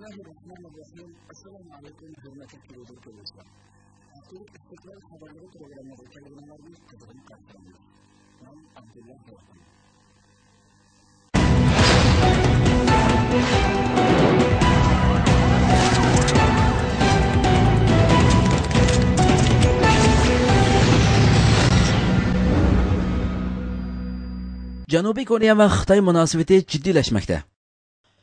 Bismillahirrahmanirrahim. Assalamu alaikum hürmetli dinleyiciler. Türk İstiklal Haberleri programları televizyonlarımız kızgın karşılanıyor. Ben Abdullah Yorgun. Janubiy Koreya ve Xitoy munosabati jiddiyleşmekte.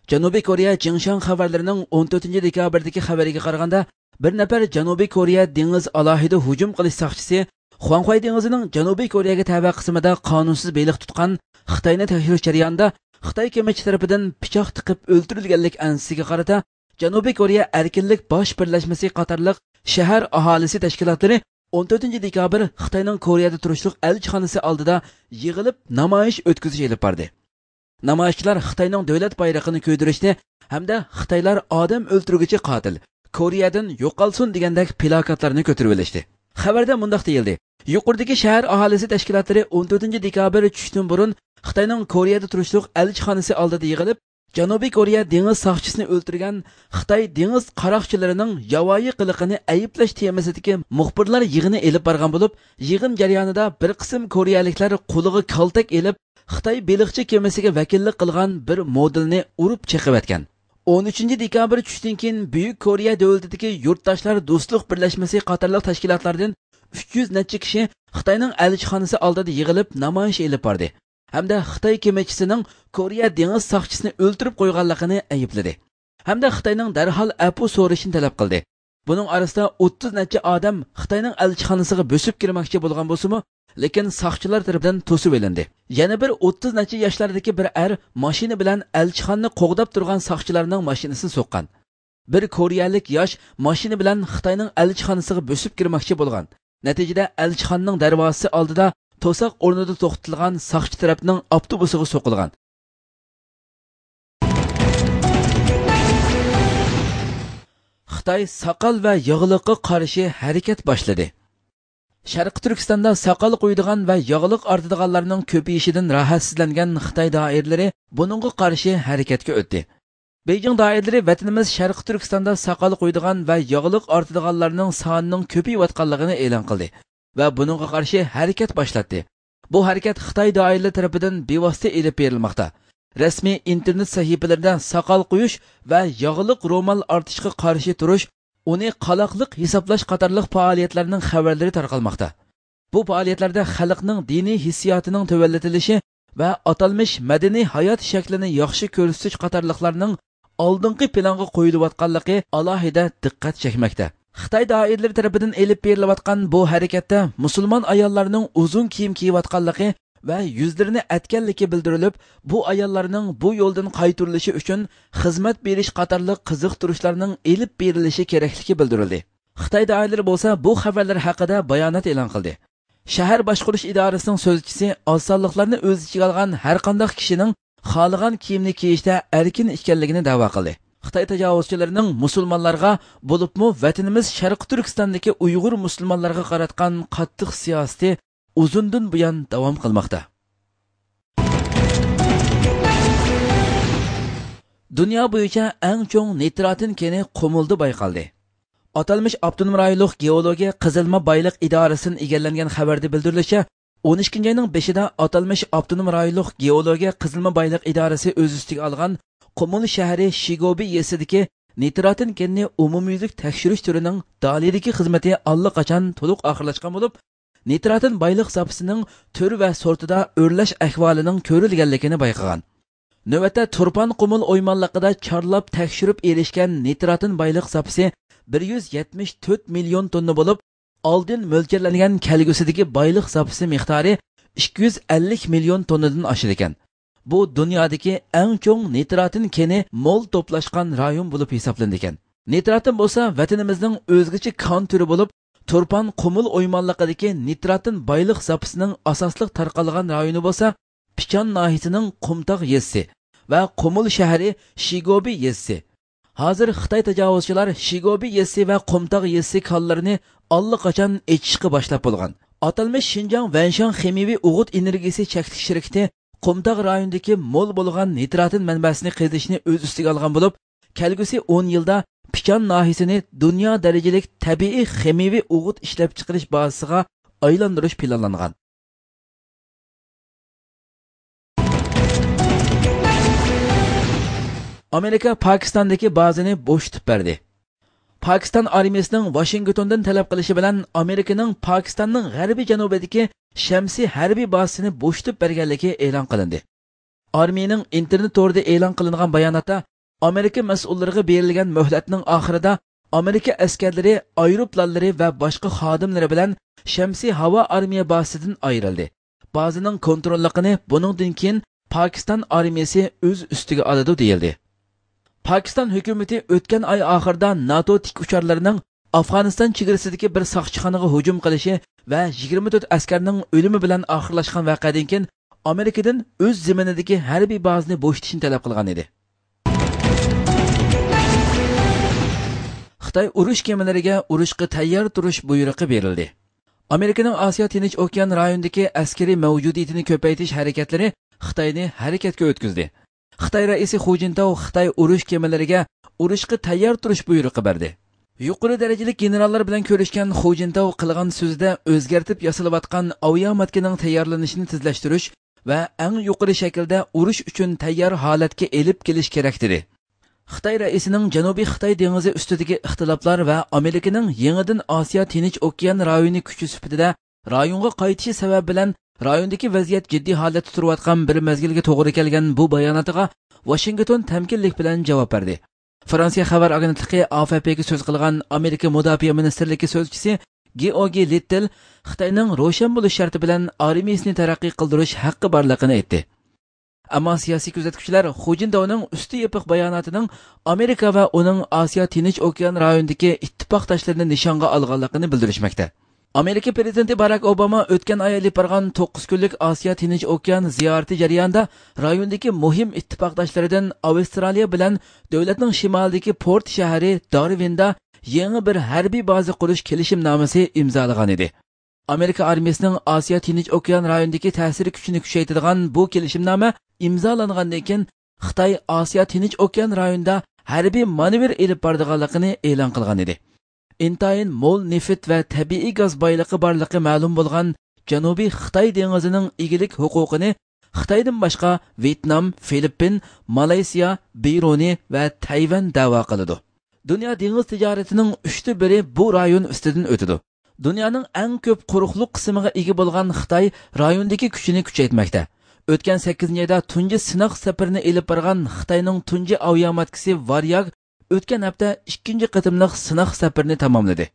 Janubiy Koreya Jingshan xabarlarining 14 dekabrdagi xabariga qaraganda, bir nafar Janubiy Koreya dengiz alohida hujum qilish soqchisi Xuanxuay dengizining Janubiy Koreyaga tabiiy qismida qonunsiz beliq tutgan Xitoyni tekshirish jarayonida Xitoy kemachi tarafidan pichoq tiqib o'ldirilganlik ansisiga qarata Janubiy Koreya erkinlik bosh birlashmasi qatorliq shahar aholisi tashkilotlari 14 dekabr Xitoyning Koreyada turishliq elchixonasi oldida yig'ilib namoyish o'tkazish olib bordi. Namoyishchilar Xitoyning davlat bayrog'ini ko'ydirishni hamda Xitoylar odam o'ltirguchi qotil Koreyadan yo'qolsin degandek plakatlarni ko'tarib olishdi. Xabarda mundaq deyildi: Yuqoridagi shahar aholisi tashkilotlari 14 dekabr tushdan burun Xitoyning Koreyada turishliq elchixonasi oldida yig'ilib, Janubiy Koreya dengiz soqchisini o'ltirgan Xitoy dengiz qaroqchilarining yovvoyi qiliqini ayiblash temasidagi muxbirlar yig'ini elib borgan bo'lib, yig'in jarayonida bir qism koreyaliklar qo'liga kaltak elib Xitoy beliqchi kemasiga vakillik qilgan bir modelni urib chiqib o'tgan. 13 dekabr tushdan keyin Buyuk Koreya davlatidagi yurtdoshlar do'stlik birlashmasi qatorliq tashkilotlardan 300 necha kishi Xitoyning elchixonasi oldida yig'ilib namoyish elib bordi. Hamda Xitoy kemachisining Koreya dengiz soqchisini o'ldirib qo'yganligini aybladi. Hamda Xitoyning darhol afu so'rashini talab qildi. Buning orasida 30 necha odam Xitoyning elchixonasiga bo'sib kirmoqchi bo'lgan bo'lsa-mu, lekin soqchilar tomonidan to'sib olindi. Yana bir 30 necha yoshlardagi bir mashina bilan elchixonni qo'g'dab turgan soqchilarning mashinasini so'qqan. Bir koreyalik yosh mashina bilan Xitoyning elchixonasiga bo'sib kirmoqchi bo'lgan. Natijada elchixonning darvozasi oldida to'saq o'rnida to'xtatilgan soqchi tarafning avtobusiga so'qilgan. Xitoy soqol va yog'liqqa qarshi harakat boshladi. Sharq Turkistonda soqol qo'ydigan va yog'liq ortadiganlarning ko'payishidan rahatsizlangan Xitoy doiralari buningga qarshi harakatga o'tdi. Beijing doiralari vatanimiz Sharq Turkistonda soqol qo'ydigan va yog'liq ortadiganlarning sonining ko'payayotganligini e'lon qildi va buningga qarshi harakat boshlatdi. Bu harakat Xitoy doiralari tomonidan bevosita elib berilmoqda. Rasmiy internet sahifalarida soqol qo'yish va yog'liq ro'mol ortishga qarshi turish, uni qaloqliq hisoblash qatorliq faoliyatlarning xabarlari tarqalmoqda. Bu faoliyatlarda xalqning diniy hissiyotining tuvallatilishi va atalmish madaniy hayot shaklini yaxshi ko'rsatish qatorliqlarning oldingi planga qo'yilayotganligi alohida diqqat chekmoqda. Xitoy doiralari tomonidan elib berilayotgan bu harakatda musulmon ayollarning uzun kiyim kiyayotganligi va yuzlarini atganligi bildirilib, bu ayollarning bu yo'ldan qaytarilishi uchun xizmat berish qatorliq qiziqtirishlarning elib berilishi kerakligi bildirildi. Xitoy doiralari bo'lsa bu xabarlar haqida bayonot e'lon qildi. Shahar boshqarish idorasining so'zchisi osonliklarni o'z ichiga olgan har qanday kishining xohlagan kiyimni kiyishda erkin ekanligini da'vo qildi. Xitoy tajovuzchilarining musulmonlarga, bo'libmi vatanimiz Sharq Turkistondagi Uyg'ur musulmonlarga qaratgan qattiq siyosati uzundan buyon davom qilmoqda. Dunyo bo'yicha eng cho'ng nitrotin keni Qumulda bayqaldi. Atalmish Avtonom rayonlik geologiya qazilma boyliq idorasining egallangan xabarda bildirilishicha, 12-oyning 5-ida atalmish Avtonom rayonlik geologiya qazilma boyliq idorasi o'z ustiga olgan Qumul shahri Shigobi yesidagi nitrotin kenni umumiylik tekshirish turining dolidagi xizmati allaqachon to'liq oxirlashgan bo'lib, nitrotin boyliq zapasining tur va sortida o'rlash ahvolining ko'rilganligini bayqagan. Navbatda Turpan Qumul o'ymonliqida chorlab tekshirib erishgan nitrotin boyliq zapasi 174 million tonna bo'lib, oldin mo'ljallangan kelgusidagi boyliq zapasi miqdori 250 million tonnadan oshar ekan. Bu dunyodagi eng cho'ng nitrotin keni mo'l to'plashgan rayon bo'lib hisoblanadi ekan. Nitrotin bo'lsa vatanimizning o'zgacha kon turi bo'lib, Turpan Qumul o'ymonliqidagi nitrotin boyliq zapasining asosliq tarqalgan rayoni bo'lsa, Pichan nahiyasining Qumtaq yezisi va Qumul shahri Shigobi yezisi. Hozir Xitoy tajovuzchilar Shigobi yezisi va Qumtaq yezisi konlarini allaqachon echishga boshlab bo'lgan. Atalmish Xinjiang Wanshan ximiyaviy o'g'it energiyasi cheklik shirkati Qumtaq rayonidagi mo'l bo'lgan nitrotin manbasini qazishni o'z ustiga olgan bo'lib, kelgusi 10 yilda Pichan nahiyasini dunyo darajalik tabiiy ximiyaviy o'g'it ishlab chiqarish bazasiga aylantirish planlangan. Amerika Pokistondagi bazani bo'shatib berdi. Pokiston armiyasining Washingtondan talab qilishi bilan Amerikaning Pokistonning g'arbiy janubidagi Shamsi harbiy bazasini bo'shatib berganligi e'lon qilindi. Armiyaning internet to'rida e'lon qilingan bayonotda Amerika mas'ullariga berilgan muhlatning oxirida Amerika askarlari, aeroplanlari va boshqa xodimlari bilan Shamsi havo armiya bazasidan ayrildi. Bazaning kontrolligini buningdan keyin Pokiston armiyasi o'z ustiga oladi deyildi. Pokiston hukumati o'tgan oy oxirida NATO tik ucharlarining Afg'oniston chegarasidagi bir soqchixonaga hujum qilishi va 24 askarning o'limi bilan oxirlashgan voqeadan keyin Amerikadan o'z zaminidagi harbiy bazani bo'shatishni talab qilgan edi. Xitoy urush kemalariga urushga tayyor turish buyrug'i berildi. Amerikaning Osiyo Tinch okean rayonidagi askariy mavjudiyatini ko'paytirish harakatlari Xitoyni harakatga o'tkazdi. Xitoy raisi Hu Jintao Xitoy urush kemalariga urushga tayyor turish buyrug'i berdi. Yuqori darajali generallar bilan ko'rishgan Hu Jintao qilgan so'zida o'zgartib yasalayotgan aviamatkining tayyorlanishini tezlashtirish va eng yuqori shaklda urush uchun tayyor holatga elib kelish kerak dedi. Xitoy raisining Janubiy Xitoy dengizi ustidagi ixtiloflar va Amerikaning yangidan Osiyo Tinch okean rayoni kuchi sifatida rayonga qaytishi sababi bilan rayondagi vaziyat jiddiy holatda turayotgan bir mezgilga to'g'ri kelgan bu bayonotiga Washington tamkinlik bilan javob berdi. Fransiya xabar agentligi AFPga so'z qilgan Amerika Mudofaa ministrligi so'zchisi Georgi Little Xitoyning ro'shan bo'lish sharti bilan armiyasini taraqqiy qildirish haqqi borligini aytdi. Ammo siyosiy kuzatuvchilar Hu Jintaoning usti yopiq bayonotining Amerika va uning Osiyo Tinch okean rayonidagi ittifoqdoshlarini nishonga olganligini bildirishmoqda. Amerika prezidenti Barack Obama o'tgan oy olib borgan 9 kunlik Osiyo Tinch okean ziyorati jarayonida rayondagi muhim ittifoqdoshlaridan Avstraliya bilan davlatning shimolidagi Port shahri Darwinda yangi bir harbiy baza qurish kelishimnomasi imzolagan edi. Amerika armiyasining Osiyo Tinch okean rayonidagi ta'sir kuchini kuchaytiradigan bu kelishimnoma imzolangandan keyin Xitoy Osiyo Tinch okean rayonida harbiy manevr elib borganligini e'lon qilgan edi. Intayin mo'l neft va tabiiy gaz boyligi borligi ma'lum bo'lgan Janubiy Xitoy dengizining egilik huquqini Xitoydan boshqa Vyetnam, Filippin, Malayziya, Biruni va Tayvan da'vo qiladi. Dunyo dengiz tijoratining 1/3 bu rayon ustidan o'tadi. Dunyoning eng ko'p quruqlik qismiga ega bo'lgan Xitoy rayondagi kuchini kuchaytirmoqda. O'tgan 8-oyda tunji sinoq safarini elib borgan Xitoyning tunji aviamatkisi Varyag o'tgan hafta 2-chi qatimliq sinoq safarini tamomladi.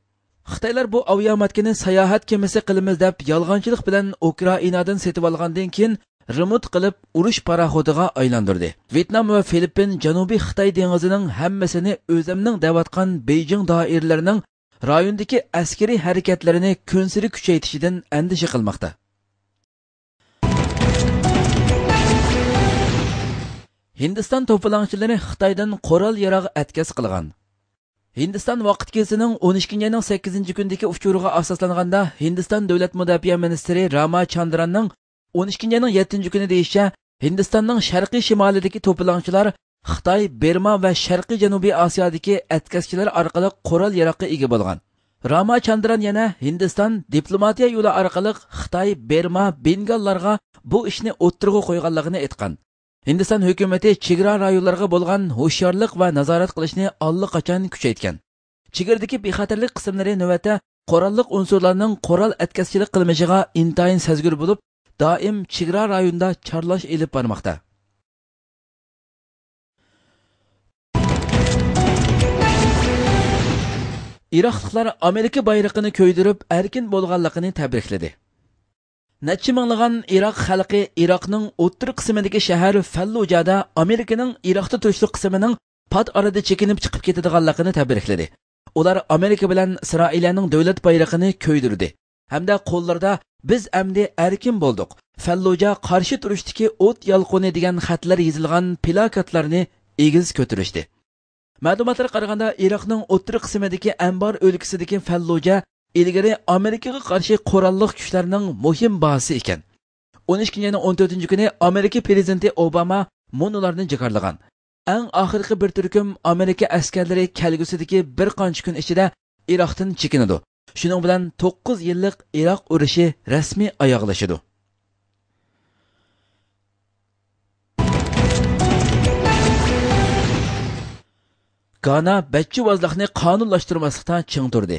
Xitoylar bu aviamatkini sayohat kemasi qilamiz deb yolg'onchilik bilan Ukrainadan setib olgandan keyin remont qilib urush paraxodiga aylantirdi. Vyetnam va Filippin Janubiy Xitoy dengizining hammasini o'zimning davatgan Beijing doiralarining rayondagi askariy harakatlarini kunsiri kuchaytishidan andisha qilmoqda. Hindiston to'polonchilari Xitoydan qurol yarog' atkaz qilgan. Hindiston vaqt kelsining 12-oyning 8-kundagi uchuriga asoslanganda Hindiston davlat mudofaa ministri Rama Chandranning 12-oyning 7-kuni deyishicha Hindistonning sharqiy shimolidagi to'polonchilar Xitoy, Burma va sharqiy janubiy Osiyodagi atkazchilar orqali qurol yaroqqa ega bo'lgan. Rama Chandran yana Hindiston diplomatiya yo'li orqali Xitoy, Burma, Bengallarga bu ishni o'ttirg'i qo'yganligini aytgan. Hindiston hukumati chegara rayonlarga bo'lgan hushyorlik va nazorat qilishni allaqachon kuchaytgan. Chegaradagi bexatarlik qismlari navbatda qurolliq unsurlarning qurol atkazchilik qilmishiga intayin sezgir bo'lib, doim chegara rayonda chorlash elib bormoqda. Iroqliklar Amerika bayrog'ini ko'ydirib, erkin bo'lganligini tabrikladi. Necha minglagan Iroq xalqi Iroqning o'ttir qismidagi shahar Fallujada Amerikaning Iroqda turishlik qismining pat orada chekinib chiqib ketadiganligini tabrikladi. Ular Amerika bilan Isroilning davlat bayrog'ini ko'ydirdi. Hamda qo'llarida biz amdi erkin bo'ldik. Falluja qarshi turishdagi o't yalqoni degan xatlar yozilgan plakatlarni egiz ko'tarishdi. Ma'lumotlarga qaraganda Iroqning o'ttir qismidagi Anbar o'lkasidagi Falluja ilgari Amerikaga qarshi qurolliq kuchlarning muhim bazasi ekan. 12-14-kuni Amerika prezidenti Obama munolarni jikarlagan. eng oxirgi bir turkum Amerika askarlari kelgusidagi bir qancha kun ichida Iroqdan chekinadi. Shuning bilan 9 yillik Iroq urushi rasmiy oyoqlashadi. Gana bachchivozlikni qonunlashtirmaslikdan ching turdi.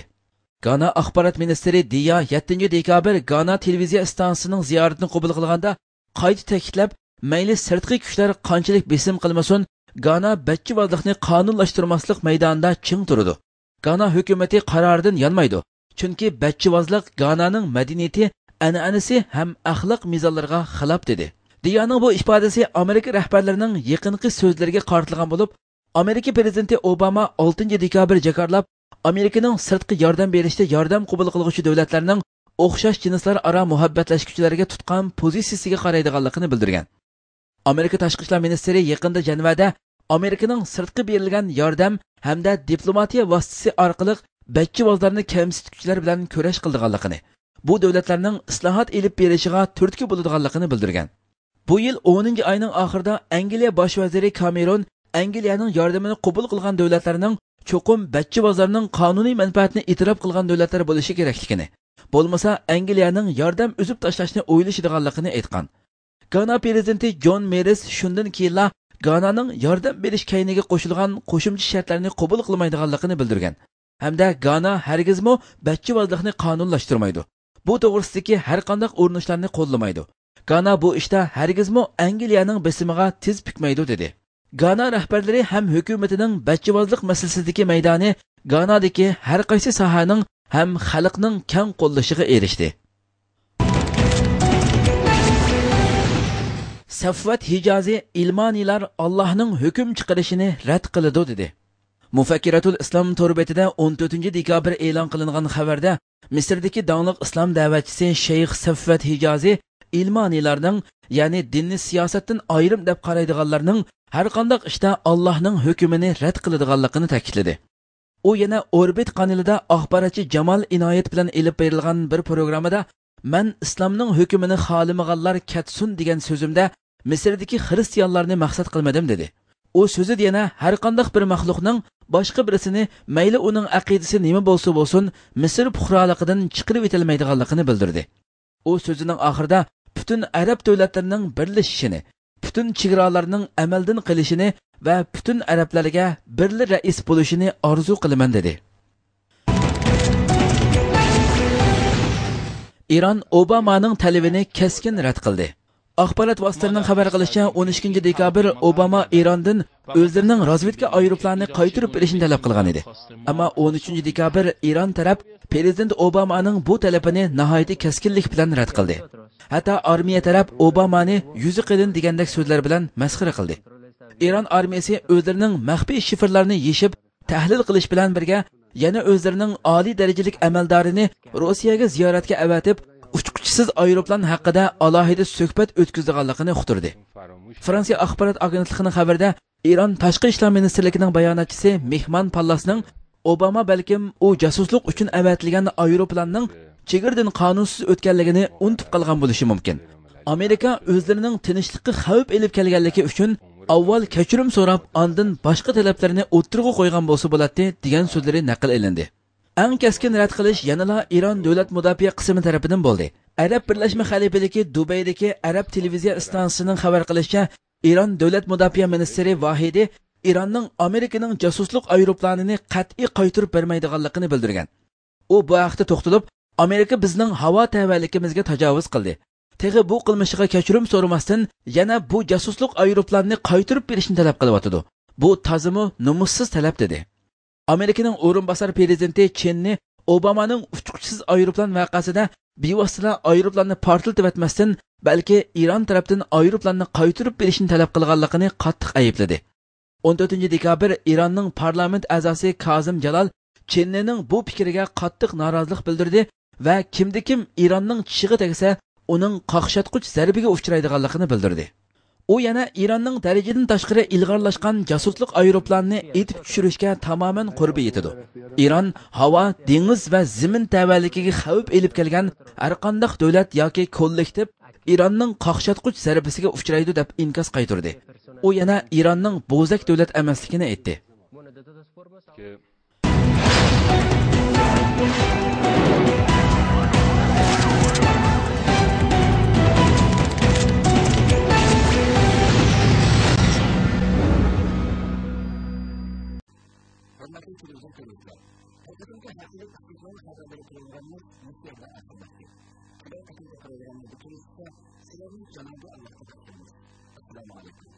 Gana axborot ministri Dia 7 dekabr Gana televiziya stansiyasining ziyoratini qabul qilganda qayta ta'kidlab, mayli sirtqi kuchlar qanchalik besim qilmasin, Gana bachchivozlikni qonunlashtirmaslik maydonida ching turdi. Gana hukumati qaroridan yanmaydi. Chunki bachchivozlik Gananing madaniyati, an'anasi ham axloq mezonlariga xilof dedi. Diyaning bu ifodasi Amerika rahbarlarining yaqinqi so'zlariga qartilgan bo'lib, Amerika prezidenti Obama 6 dekabr jakarlab, Amerikaning sirtqi yordam berishda yordam qabul qiluvchi davlatlarning o'xshash jinslar aro muhabbatlashuvchilarga tutgan pozitsiyasiga qaraydiganligini bildirgan. Amerika tashqi ishlar ministri yaqinda Janvada Amerikaning sirtqi berilgan yordam hamda diplomatiya vositasi orqali bachchivozlarni kamsituvchilar bilan kurash qildiganligini, bu davlatlarning islohot elib berishiga turtki bo'ladiganligini bildirgan. Bu yil 10 oyning oxirida Angliya bosh vaziri Cameron Angliyaning yordamini qabul qilgan davlatlarning cho'qim bachchivozlarning qonuniy manfaatini e'tirof qilgan davlatlar bo'lishi kerakligini, bo'lmasa Angliyaning yordam uzib tashlashni o'ylashadiganligini aytgan. Gana prezidenti John Meris shundan keyinla Gananing yordam berish kayniga qo'shilgan qo'shimcha shartlarni qabul qilmaydiganligini bildirgan. Hamda Gana hargizmo bachchivozlikni qonunlashtirmaydi. Bu to'g'risidagi har qanday urinishlarni qo'llamaydi. Gana bu ishda hargizmo Angliyaning bisimiga tiz bukmaydi dedi. Gana rahbarlari ham hukumatining bachchivozlik masalasidagi maydoni Ganadagi har qaysi sohaning ham xalqning keng qo'llashiga erishdi. Safvat Hijozi ilmoniylar Allohning hukm chiqarishini rad qiladi dedi. Mufakkiratul Islom to'rbetida 14 dekabr e'lon qilingan xabarda Misrdagi donglik islom da'vatchisi Shayx Safvat Hijozi ilmoniylarning, ya'ni dinni siyosatdan ayrim deb qaraydiganlarning har qanday ishda Allohning hukmini rad qiladiganligini ta'kidladi. U yana Orbit kanalida axborotchi Jamol Inoyat bilan elib berilgan bir programmada "Men islomning hukmini xohlamaganlar ketsun" degan so'zimda Misrdagi xristianlarni maqsad qilmadim dedi. U so'zida yana har qanday bir maxluqning boshqa birisini mayli uning aqidasi nima bo'lsa bo'lsin Misr fuqaroligidan chiqarib etilmaydiganligini bildirdi. U so'zining oxirida butun arab davlatlarining birlashishini, butun chegaralarning amaldan qilishini va butun arablarga birli rais bo'lishini orzu qilaman dedi. Iran Obamaning talabini keskin rad qildi. Axborot vositalarining xabar qilishicha 12 dekabr Obama Irandan o'zlarining razvedka aeroplarini qaytarib berishni talab qilgan edi. Ammo 13 dekabr Iran taraf prezident Obamaning bu talabini nihoyatda keskinlik bilan rad qildi. Hatto armiya taraf Obamani yuzi qilin degandek so'zlar bilan masxara qildi. Iran armiyasi o'zlarining maxfiy shifrlarini yeshib, tahlil qilish bilan birga yana o'zlarining oliy darajalik amaldorini Rossiyaga ziyoratga avatib, uchquchisiz aeroplan haqida alohida suhbat o'tkazganligini uqtirdi. Fransiya axborot agentligining xabarida Iran tashqi ishlar ministrligining bayonotchisi Mehmon Pallasning Obama balkim u jasuslik uchun avatilgan aeroplanning chegirdan qonunsiz o'tganligini unutib qolgan bo'lishi mumkin. Amerika o'zlarining tinchlikka xavf elib kelganligi uchun avval kechirim so'rab, ondan boshqa talablarni o'ttirg'i qo'ygan bo'lsa bo'ladi degan so'zlari naql qilindi. Eng keskin rad qilish yanada Iron davlat mudofaa qismi tarafidan bo'ldi. Arab Birlashma Xalifaligi Dubaydagi Arab televiziya stansiyasining xabar qilishicha, Iron davlat mudofaa ministri Vahidi Iranning Amerikaning jasuslik aeroplanini qat'iy qaytarib bermaydiganligini bildirgan. U bu haqda to'xtalib, Amerika bizning havo tavallikimizga tajovuz qildi. Teg'i bu qilmishiga kechirim so'ramasdan yana bu jasuslik aeroplanini qaytarib berishni talab qilyotdi. Bu tazimi nomussiz talab dedi. Amerikaning o'rinbosar prezidenti Chenni Obamaning uchquchisiz aeroplan voqeasida bevosita aeroplanni portlatib etmasdan, balki Iran tarafdan aeroplanni qaytarib berishni talab qilganligini qattiq aybladi. 14 dekabr Iranning parlament a'zosi Kazim Jalal Chennining bu fikriga qattiq norozilik bildirdi va kimda-kim Iranning tishiga tegsa, uning qaqshatquch zarbiga uchraydiganligini bildirdi. U yana Iranning darajadan tashqari ilg'orlashgan jasuslik aeroplanini etib tushirishga tamoman qurbi yetadi. Iran havo, dengiz va zamin tavalligiga xavf elib kelgan har qanday davlat yoki kollektiv Iranning qaqshatquch zarbasiga uchraydi deb inkos qaytardi. u yana Iranning bo'zak davlat emasligini aytdi. Hürmetli televizyon seyirciler, Hakikaten hakikat kısmının haberleri programımız Mutlu'da akılmakta. Hakikaten programı bitirirse, sizlerin Cenab-ı Allah'a takdimiz. Esselamu Aleyküm.